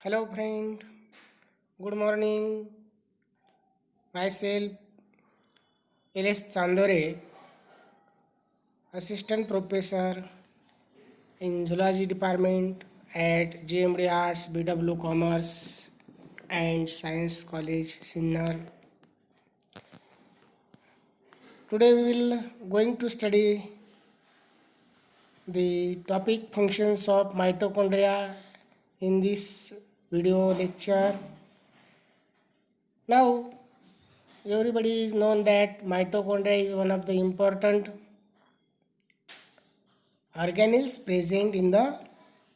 Hello, friend. Good morning. Myself, L.S. Chandore, Assistant Professor in Zoology Department at JMD Arts, BW Commerce, and Science College, Sinnar. Today we will going to study the topic functions of mitochondria in this video lecture. Now, everybody is known that mitochondria is one of the important organelles present in the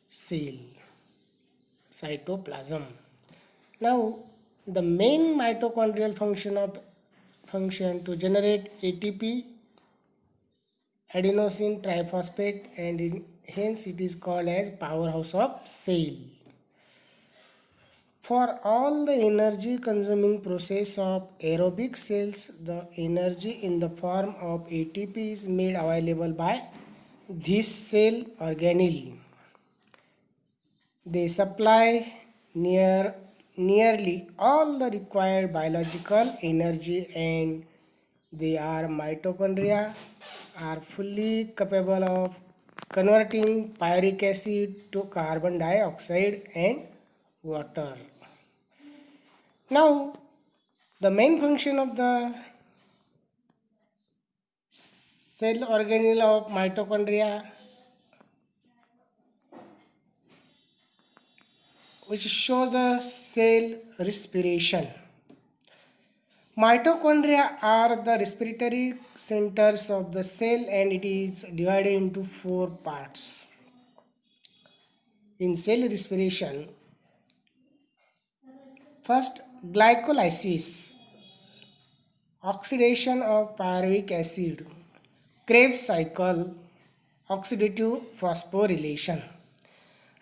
cell cytoplasm. Now, the main mitochondrial function to generate ATP, adenosine triphosphate, and hence it is called as powerhouse of cell. For all the energy consuming process of aerobic cells, the energy in the form of ATP is made available by this cell organelle. They supply nearly all the required biological energy, and they are mitochondria are fully capable of converting pyric acid to carbon dioxide and water. Now, the main function of the cell organelle of mitochondria, which shows the cell respiration. Mitochondria are the respiratory centers of the cell, and it is divided into four parts. In cell respiration, first glycolysis, oxidation of pyruvic acid, Krebs cycle, oxidative phosphorylation.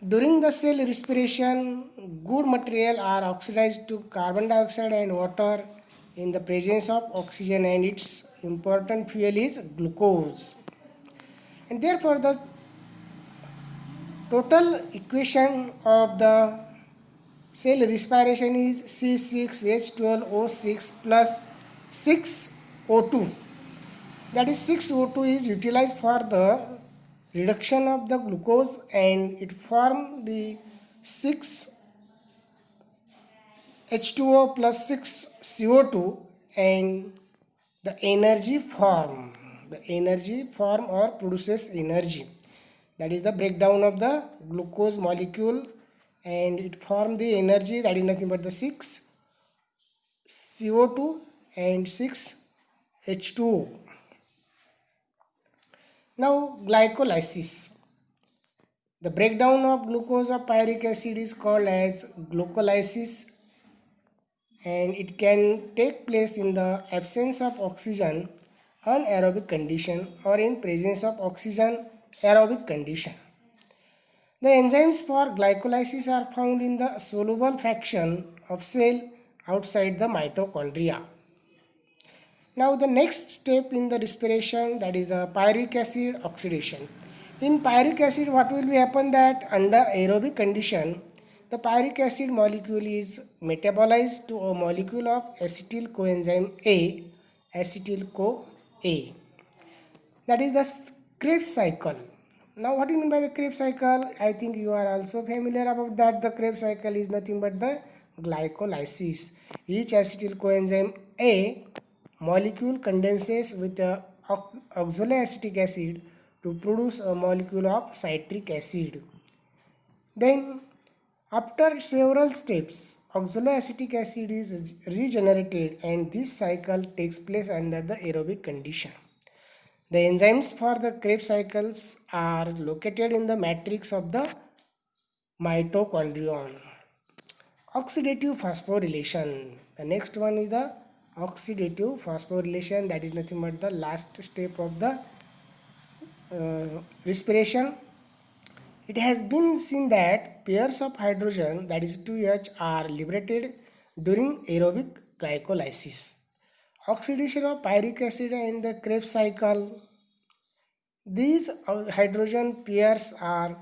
During the cell respiration, good material are oxidized to carbon dioxide and water in the presence of oxygen, and its important fuel is glucose. And therefore, the total equation of the cell respiration is C6H12O6 plus 6O2. That is 6O2 is utilized for the reduction of the glucose, and it form the 6H2O plus 6CO2, and the energy form or produces energy. That is the breakdown of the glucose molecule, and it form the energy, that is nothing but the 6CO2 and 6H2O. Now, glycolysis. The breakdown of glucose or pyric acid is called as glucolysis, and it can take place in the absence of oxygen anaerobic condition or in presence of oxygen aerobic condition. The enzymes for glycolysis are found in the soluble fraction of cell outside the mitochondria. Now the next step in the respiration, that is the pyruvic acid oxidation. In pyruvic acid, what will be happen that under aerobic condition, the pyruvic acid molecule is metabolized to a molecule of acetyl coenzyme A, acetyl-CoA. That is the Krebs cycle. Now what do you mean by the Krebs cycle? I think you are also familiar about that. The Krebs cycle is nothing but the glycolysis. Each acetyl coenzyme A molecule condenses with the oxaloacetic acid to produce a molecule of citric acid. Then after several steps, oxaloacetic acid is regenerated, and this cycle takes place under the aerobic condition. The enzymes for the Krebs cycles are located in the matrix of the mitochondrion. Oxidative phosphorylation. The next one is the oxidative phosphorylation, that is nothing but the last step of the respiration. It has been seen that pairs of hydrogen, that is 2H, are liberated during aerobic glycolysis. Oxidation of pyric acid and the Krebs cycle. These hydrogen pairs are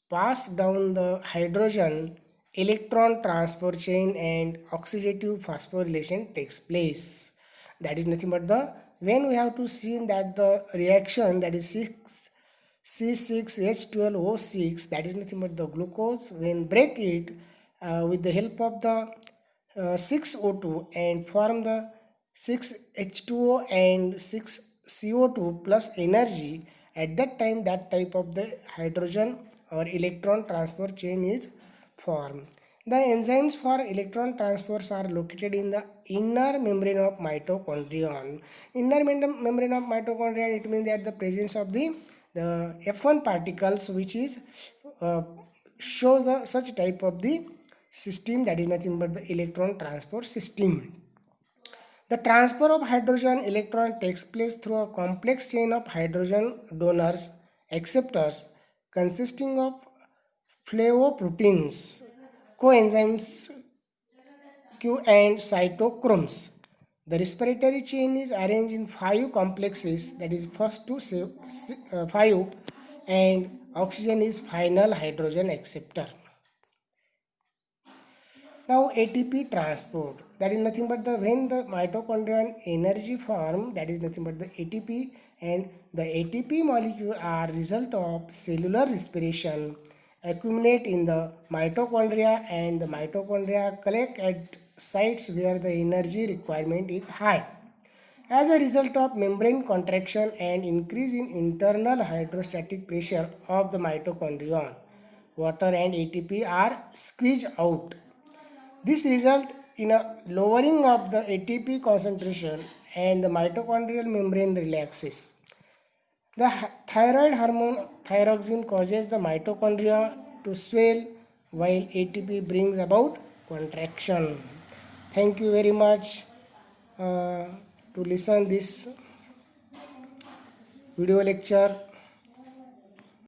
passed down the hydrogen electron transfer chain and oxidative phosphorylation takes place. That is nothing but the when we have to see that the reaction, that is 6 C6H12O6, that is nothing but the glucose, when break it with the help of the 6O2 and form the 6H2O and 6CO2 plus energy, at that time that type of the hydrogen or electron transfer chain is formed. The enzymes for electron transfers are located in the inner membrane of mitochondrion. Inner membrane of mitochondria, it means that the presence of the F1 particles, which is shows such type of the system, that is nothing but the electron transport system. The transfer of hydrogen electron takes place through a complex chain of hydrogen donors, acceptors, consisting of flavoproteins, coenzymes Q and cytochromes. The respiratory chain is arranged in 5 complexes, that is first to 5, and oxygen is final hydrogen acceptor. Now ATP transport, that is nothing but the when the mitochondrial energy form, that is nothing but the ATP, and the ATP molecule are result of cellular respiration, accumulate in the mitochondria, and the mitochondria collect at sites where the energy requirement is high. As a result of membrane contraction and increase in internal hydrostatic pressure of the mitochondrion, water and ATP are squeezed out. This results in a lowering of the ATP concentration and the mitochondrial membrane relaxes. The thyroid hormone thyroxine causes the mitochondria to swell while ATP brings about contraction. Thank you very much to listen this video lecture.